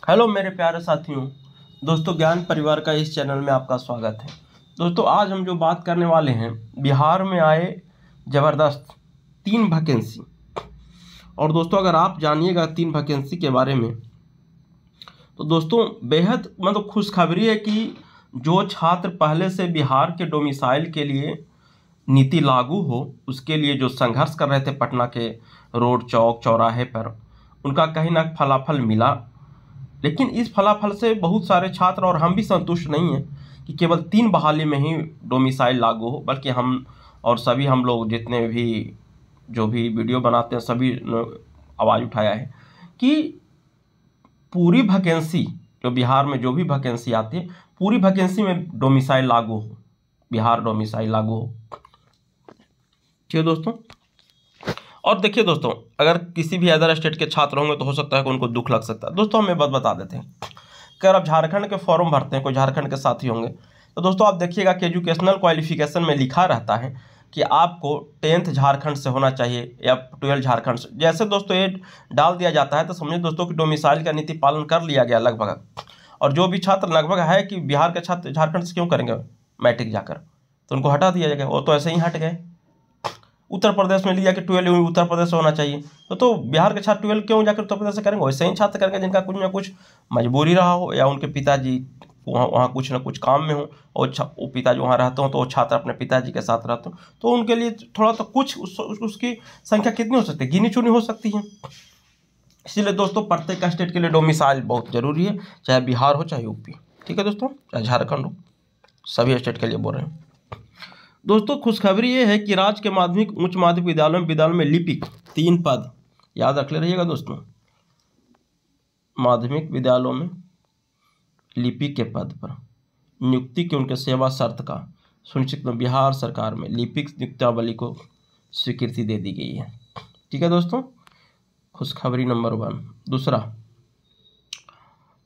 Hello मेरे प्यारे साथियों, दोस्तों ज्ञान परिवार का इस चैनल में आपका स्वागत है। दोस्तों आज हम जो बात करने वाले हैं, बिहार में आए ज़बरदस्त 3 वैकेंसी। और दोस्तों अगर आप जानिएगा 3 वैकेंसी के बारे में तो दोस्तों बेहद खुशखबरी है कि जो छात्र पहले से बिहार के डोमिसाइल के लिए नीति लागू हो, उसके लिए जो संघर्ष कर रहे थे पटना के रोड चौक चौराहे पर, उनका कहीं ना फलाफल मिला। लेकिन इस फलाफल से बहुत सारे छात्र और हम भी संतुष्ट नहीं हैं कि केवल 3 बहाली में ही डोमिसाइल लागू हो, बल्कि हम और सभी हम लोग जितने भी जो भी वीडियो बनाते हैं सभी आवाज़ उठाया है कि पूरी वैकेंसी जो बिहार में जो भी वैकेंसी आती है, पूरी वैकेंसी में डोमिसाइल लागू हो, बिहार डोमिसाइल लागू हो। ठीक है दोस्तों। और देखिए दोस्तों, अगर किसी भी अदर स्टेट के छात्र होंगे तो हो सकता है कि उनको दुख लग सकता है। दोस्तों हमें बता देते हैं कि अगर आप झारखंड के फॉर्म भरते हैं, कोई झारखंड के साथी होंगे तो दोस्तों आप देखिएगा कि एजुकेशनल क्वालिफिकेशन में लिखा रहता है कि आपको 10th झारखंड से होना चाहिए या 12 झारखंड से। जैसे दोस्तों ये डाल दिया जाता है तो समझिए दोस्तों कि डोमिसाइल का नीति पालन कर लिया गया लगभग। और जो भी छात्र लगभग है कि बिहार के छात्र झारखंड से क्यों करेंगे मैट्रिक जाकर, तो उनको हटा दिया जाएगा। वो तो ऐसे ही हट गए। उत्तर प्रदेश में लिया कि 12 उत्तर प्रदेश से होना चाहिए, तो बिहार के छात्र 12 क्यों जाकर उत्तर प्रदेश से करेंगे? वैसे ही छात्र करेंगे जिनका कुछ ना कुछ मजबूरी रहा हो या उनके पिताजी वहाँ कुछ ना कुछ काम में हो और वो पिताजी वहाँ रहते हो तो वो छात्र अपने पिताजी के साथ रहते हो, तो उनके लिए थोड़ा तो कुछ उसकी संख्या कितनी हो सकती है, गिनी चुनी हो सकती है। इसीलिए दोस्तों प्रत्येक स्टेट के लिए डोमिसाइल बहुत जरूरी है, चाहे बिहार हो चाहे यूपी। ठीक है दोस्तों, चाहे झारखंड हो, सभी स्टेट के लिए बोल रहे हैं। दोस्तों खुशखबरी ये है कि राज्य के माध्यमिक उच्च माध्यमिक विद्यालयों में लिपिक 3 पद, याद रख ले रहिएगा दोस्तों, माध्यमिक विद्यालयों में लिपिक के पद पर नियुक्ति के उनके सेवा शर्त का सुनिश्चित में बिहार सरकार में लिपिक नियुक्तावली को स्वीकृति दे दी गई है। ठीक है दोस्तों, खुशखबरी नंबर 1। दूसरा,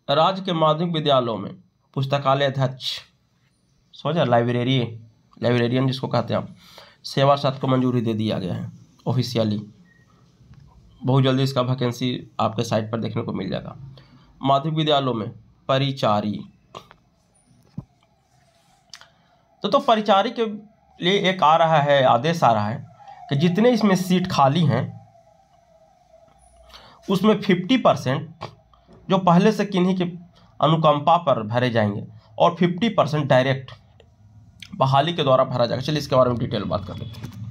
राज्य के माध्यमिक विद्यालयों में पुस्तकालय अध्यक्ष, समझा, लाइब्रेरियन जिसको कहते हैं आप, सेवा शर्त को मंजूरी दे दिया गया है ऑफिशियली। बहुत जल्दी इसका वैकेंसी आपके साइट पर देखने को मिल जाएगा। माध्यमिक विद्यालयों में परिचारी, तो परिचारी के लिए एक आ रहा है, आदेश आ रहा है कि जितने इसमें सीट खाली हैं उसमें 50% जो पहले से किन्हीं के अनुकंपा पर भरे जाएंगे और 50% डायरेक्ट बहाली के द्वारा भरा जाएगा। चलिए इसके बारे में डिटेल बात कर लेते हैं।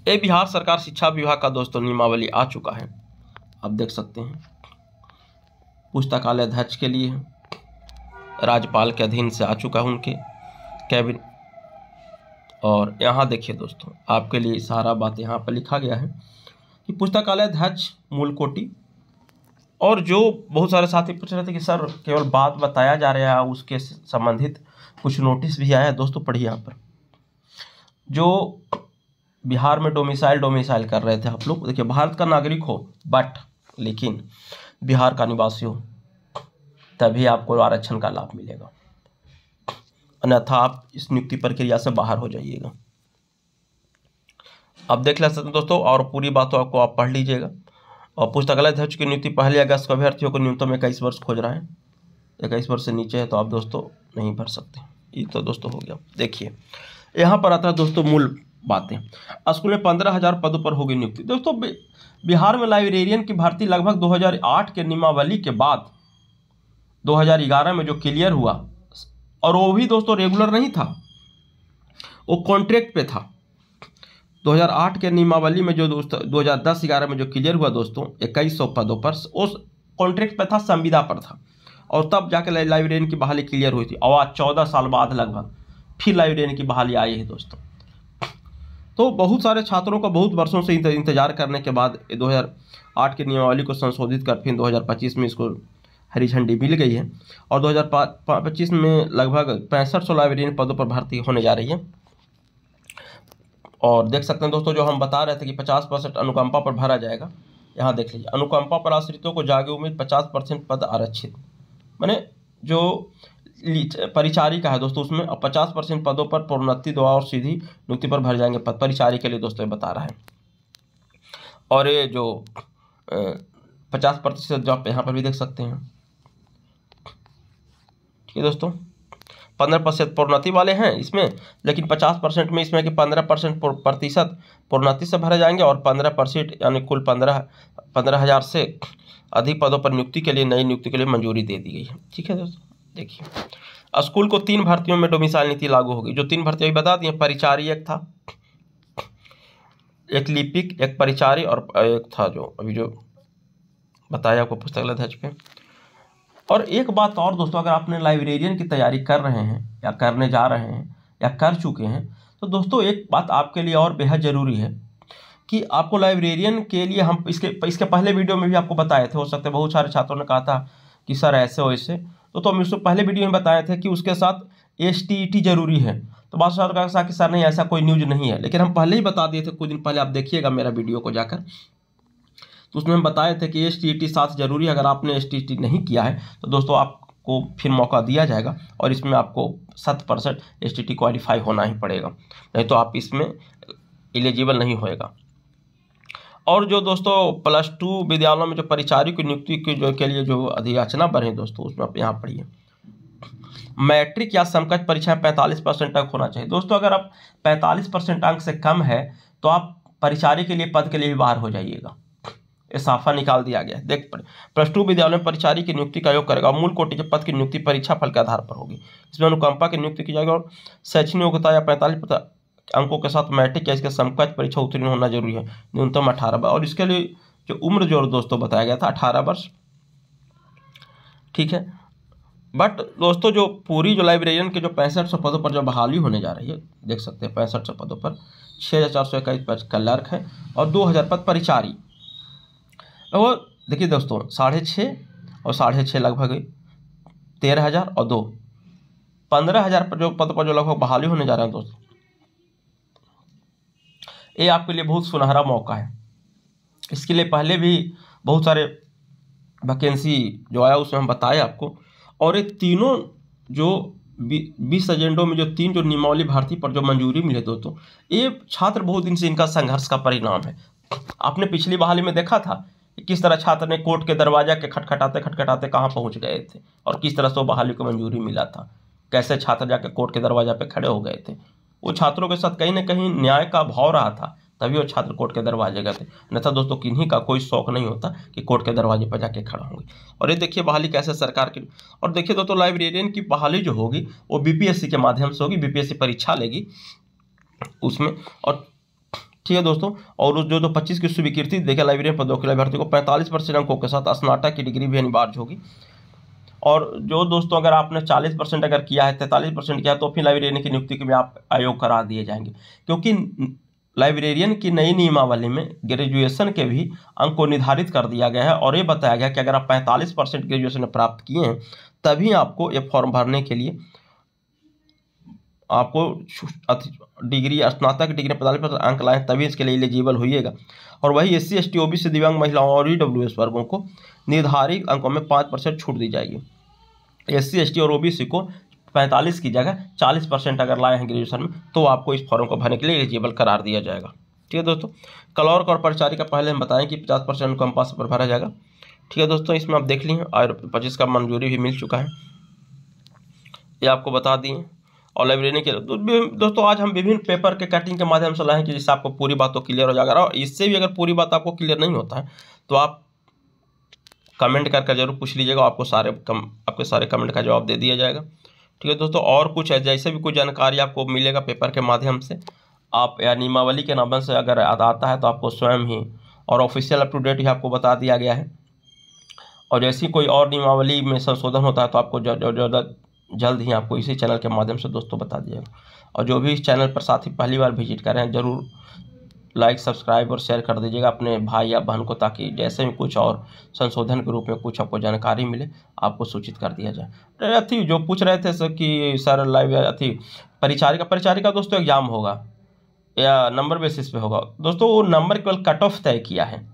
ये बिहार सरकार शिक्षा विभाग का दोस्तों नियमावली आ चुका है, आप देख सकते हैं। पुस्तकालय अध्यक्ष के लिए राज्यपाल के अधीन से आ चुका है उनके कैबिनेट। और यहाँ देखिए दोस्तों, आपके लिए सारा बात यहाँ पर लिखा गया है कि पुस्तकालय अध्यक्ष मूल कोटि। और जो बहुत सारे साथी पूछ रहे थे कि सर केवल बात बताया जा रहा है, उसके संबंधित कुछ नोटिस भी आया है। दोस्तों पढ़िए यहाँ पर, जो बिहार में डोमिसाइल कर रहे थे आप लोग, देखिए भारत का नागरिक हो बट लेकिन बिहार का निवासी हो, तभी आपको आरक्षण का लाभ मिलेगा, अन्यथा आप इस नियुक्ति प्रक्रिया से बाहर हो जाइएगा। आप देख ले सकते हैं दोस्तों, और पूरी बात तो आपको आप पढ़ लीजिएगा। और पुस्तकालय अध्यक्ष की नियुक्ति 1 अगस्त को अभ्यर्थियों को न्यूनतम 21 वर्ष खोज रहा है। 21 वर्ष से नीचे है तो आप दोस्तों नहीं भर सकते। ये तो दोस्तों हो गया। देखिए यहाँ पर आता है दोस्तों मूल बातें। स्कूल में 15,000 पदों पर होगी नियुक्ति। दोस्तों बिहार में लाइब्रेरियन की भर्ती लगभग 2008 के नियमावली के बाद 2011 में जो क्लियर हुआ, और वो भी दोस्तों रेगुलर नहीं था, वो कॉन्ट्रैक्ट पे था। 2008 के नियमावली में जो 2010-11 में जो क्लियर हुआ दोस्तों 2100 पदों पर, उस कॉन्ट्रैक्ट पे था, संविदा पर था, और तब जाके लाइब्रेरियन की बहाली क्लियर हुई थी। और आज 14 साल बाद लगभग फिर लाइब्रेरियन की बहाली आई है दोस्तों। तो बहुत सारे छात्रों का बहुत वर्षों से इंतजार करने के बाद 2008 के नियमावली को संशोधित कर फिर 2025 में इसको हरी झंडी मिल गई है। और 2025 में लगभग 6500 लाइब्रेरियन पदों पर भर्ती होने जा रही है। और देख सकते हैं दोस्तों, जो हम बता रहे थे कि 50% अनुकंपा पर भरा जाएगा, यहाँ देख लीजिए, अनुकंपा पर आश्रितों को जागे उम्मीद 50% पद आरक्षित, माने जो परिचारी का है दोस्तों उसमें 50% पदों पर प्रोन्नति द्वारा और सीधी नियुक्ति पर भर जाएंगे पद। परिचारी के लिए दोस्तों ये बता रहा है। और ये जो 50% जो आप यहाँ पर भी देख सकते हैं। ठीक है दोस्तों, 15% प्रोन्नति वाले हैं इसमें, लेकिन 50% में इसमें कि 15% प्रतिशत प्रोन्नति से भरे जाएंगे और 15% यानी कुल 15,000 से अधिक पदों पर नियुक्ति के लिए, नई नियुक्ति के लिए मंजूरी दे दी गई है। ठीक है दोस्तों, देखिए स्कूल को 3 भर्तियों में डोमिसाइल नीति लागू होगी। जो 3 भर्तियाँ बता दी हैं, परिचारी एक था, एक लिपिक, एक परिचारी और एक था जो अभी जो बताया आपको पुस्तकालय अध्यक्ष पे। और एक बात और दोस्तों, अगर आपने लाइब्रेरियन की तैयारी कर रहे हैं या करने जा रहे हैं या कर चुके हैं, तो दोस्तों एक बात आपके लिए और बेहद ज़रूरी है कि आपको लाइब्रेरियन के लिए हम इसके पहले वीडियो में भी आपको बताए थे। हो सकता है बहुत सारे छात्रों ने कहा था कि सर ऐसे वैसे, तो हम इसको पहले वीडियो में बताए थे कि उसके साथ STET जरूरी है। तो बात सर कहा कि सर नहीं, ऐसा कोई न्यूज़ नहीं है, लेकिन हम पहले ही बता दिए थे कुछ दिन पहले। आप देखिएगा मेरा वीडियो को जाकर, तो उसमें हम बताए थे कि STET साथ जरूरी है। अगर आपने STET नहीं किया है तो दोस्तों आपको फिर मौका दिया जाएगा और इसमें आपको 7% STET क्वालिफाई होना ही पड़ेगा, नहीं तो आप इसमें एलिजिबल नहीं होएगा। और जो दोस्तों +2 विद्यालयों में जो परिचारी की नियुक्ति के लिए जो अधियाचना बढ़े दोस्तों, उसमें आप यहाँ पढ़िए, मैट्रिक या समकक्ष परीक्षा 45% अंक होना चाहिए। दोस्तों अगर आप 45% अंक से कम है तो आप परिचारी के लिए पद के लिए भी बाहर हो जाइएगा। ये साफा निकाल दिया गया है। देख, +2 विद्यालय में परिचारी की नियुक्ति का आयोग करेगा। मूल कोटि के पद की नियुक्ति परीक्षा फल के आधार पर होगी। इसमें अनुकंपा की नियुक्ति की जाएगी और शैक्षणिक योग्यता या 45 अंकों के साथ मैट्रिक या इसके समकक्ष परीक्षा उत्तीर्ण होना जरूरी है, न्यूनतम 18 वर्ष। और इसके लिए जो उम्र जो दोस्तों बताया गया था 18 वर्ष। ठीक है, बट दोस्तों जो पूरी जो लाइब्रेरियन के जो 6500 पदों पर जो बहाली होने जा रही है, देख सकते हैं 6500 पदों पर 6421 पद क्लर्क है और 2000 पद परिचारी। वो देखिए दोस्तों 6.5 और 6.5 लगभग 13,000 और 2 15,000 पर जो पद पर जो लगभग बहाली होने जा रहे हैं दोस्तों, ये आपके लिए बहुत सुनहरा मौका है। इसके लिए पहले भी बहुत सारे वैकेंसी जो आया उसमें हम बताए आपको। और ये तीनों जो 20 एजेंडों में जो 3 जो नियमावली भर्ती पर जो मंजूरी मिले दोस्तों, ये छात्र बहुत दिन से इनका संघर्ष का परिणाम है। आपने पिछली बहाली में देखा था कि किस तरह छात्र ने कोर्ट के दरवाजा के खटखटाते खटखटाते कहाँ पहुँच गए थे और किस तरह से वो बहाली को मंजूरी मिला था, कैसे छात्र जाके कोर्ट के दरवाजा पे खड़े हो गए थे। वो छात्रों के साथ कहीं ना कहीं न्याय का भाव रहा था, तभी वो छात्र कोर्ट के दरवाजे गए थे। अन्यथा दोस्तों किन्हीं का कोई शौक नहीं होता कि कोर्ट के दरवाजे पर जाके खड़ा होंगे। और ये देखिए बहाली कैसे सरकार की। और देखिए दोस्तों लाइब्रेरियन की बहाली जो होगी वो BPSC के माध्यम से होगी, BPSC परीक्षा लेगी उसमें। और ठीक है दोस्तों, और जो 25 की स्वीकृति देखिए लाइब्रेरियन पदों के भर्ती को 45% अंकों के साथ स्नातक की डिग्री भी अनिवार्य होगी। और जो दोस्तों अगर आपने 40% अगर किया है, 43% किया, तो फिर लाइब्रेरियन की नियुक्ति के भी आप आयोग करा दिए जाएंगे। क्योंकि लाइब्रेरियन की नई नियमावली में ग्रेजुएशन के भी अंक को निर्धारित कर दिया गया है और ये बताया गया कि अगर आप 45% ग्रेजुएशन प्राप्त किए हैं तभी आपको ये फॉर्म भरने के लिए आपको डिग्री स्नातक डिग्री 45% अंक लाएँ तभी इसके लिए एलिजिबल होइएगा। और वही SC ST OBC दिव्यांग महिलाओं और EWS वर्गों को निर्धारित अंकों में 5% छूट दी जाएगी। SC ST और OBC को 45 की जगह 40% अगर लाए हैं ग्रेजुएशन में तो आपको इस फॉर्म को भरने के लिए एलिजिबल करार दिया जाएगा। ठीक है दोस्तों, क्लर्क और परिचारी का पहले हम बताएं कि 50% अनुकंपा से पर भरा जाएगा। ठीक है दोस्तों, इसमें आप देख लिए और 25 का मंजूरी भी मिल चुका है, ये आपको बता दिए। और लाइब्रेरी के दोस्तों आज हम विभिन्न पेपर के कटिंग के माध्यम से लाए हैं कि जिससे आपको पूरी बात तो क्लियर हो जाएगा। और इससे भी अगर पूरी बात आपको क्लियर नहीं होता है तो आप कमेंट करके जरूर पूछ लीजिएगा, आपको आपके सारे कमेंट का जवाब दे दिया जाएगा। ठीक है दोस्तों, और कुछ है जैसे भी कोई जानकारी आपको मिलेगा पेपर के माध्यम से, आप या नियमावली के नाम से अगर आता है तो आपको स्वयं ही और ऑफिशियल अप टू डेट ही आपको बता दिया गया है। और जैसी कोई और नियमावली में संशोधन होता है तो आपको जल्द ही आपको इसी चैनल के माध्यम से दोस्तों बता दिया जाएगा। और जो भी इस चैनल पर साथी पहली बार विजिट कर रहे हैं जरूर लाइक सब्सक्राइब और शेयर कर दीजिएगा अपने भाई या बहन को, ताकि जैसे भी कुछ और संशोधन के रूप में कुछ आपको जानकारी मिले आपको सूचित कर दिया जाए। अथी जो पूछ रहे थे सर कि सर लाइव अथी परिचारी का दोस्तों एग्जाम होगा या नंबर बेसिस पे होगा। दोस्तों वो नंबर केवल कट ऑफ तय किया है,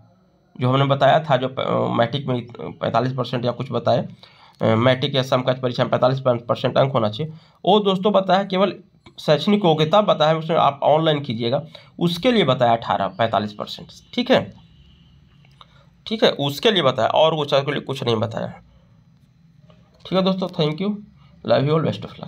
जो हमने बताया था जो मैट्रिक में 45% या कुछ बताए, मैट्रिक या समकक्ष परीक्षा में 45% अंक होना चाहिए, वो दोस्तों बताया केवल शैक्षणिक योग्यता बताया, उसमें आप ऑनलाइन कीजिएगा उसके लिए बताया 45%। ठीक है, ठीक है, उसके लिए बताया, और वो के लिए कुछ नहीं बताया। ठीक है दोस्तों, thank you, love you all, best of luck.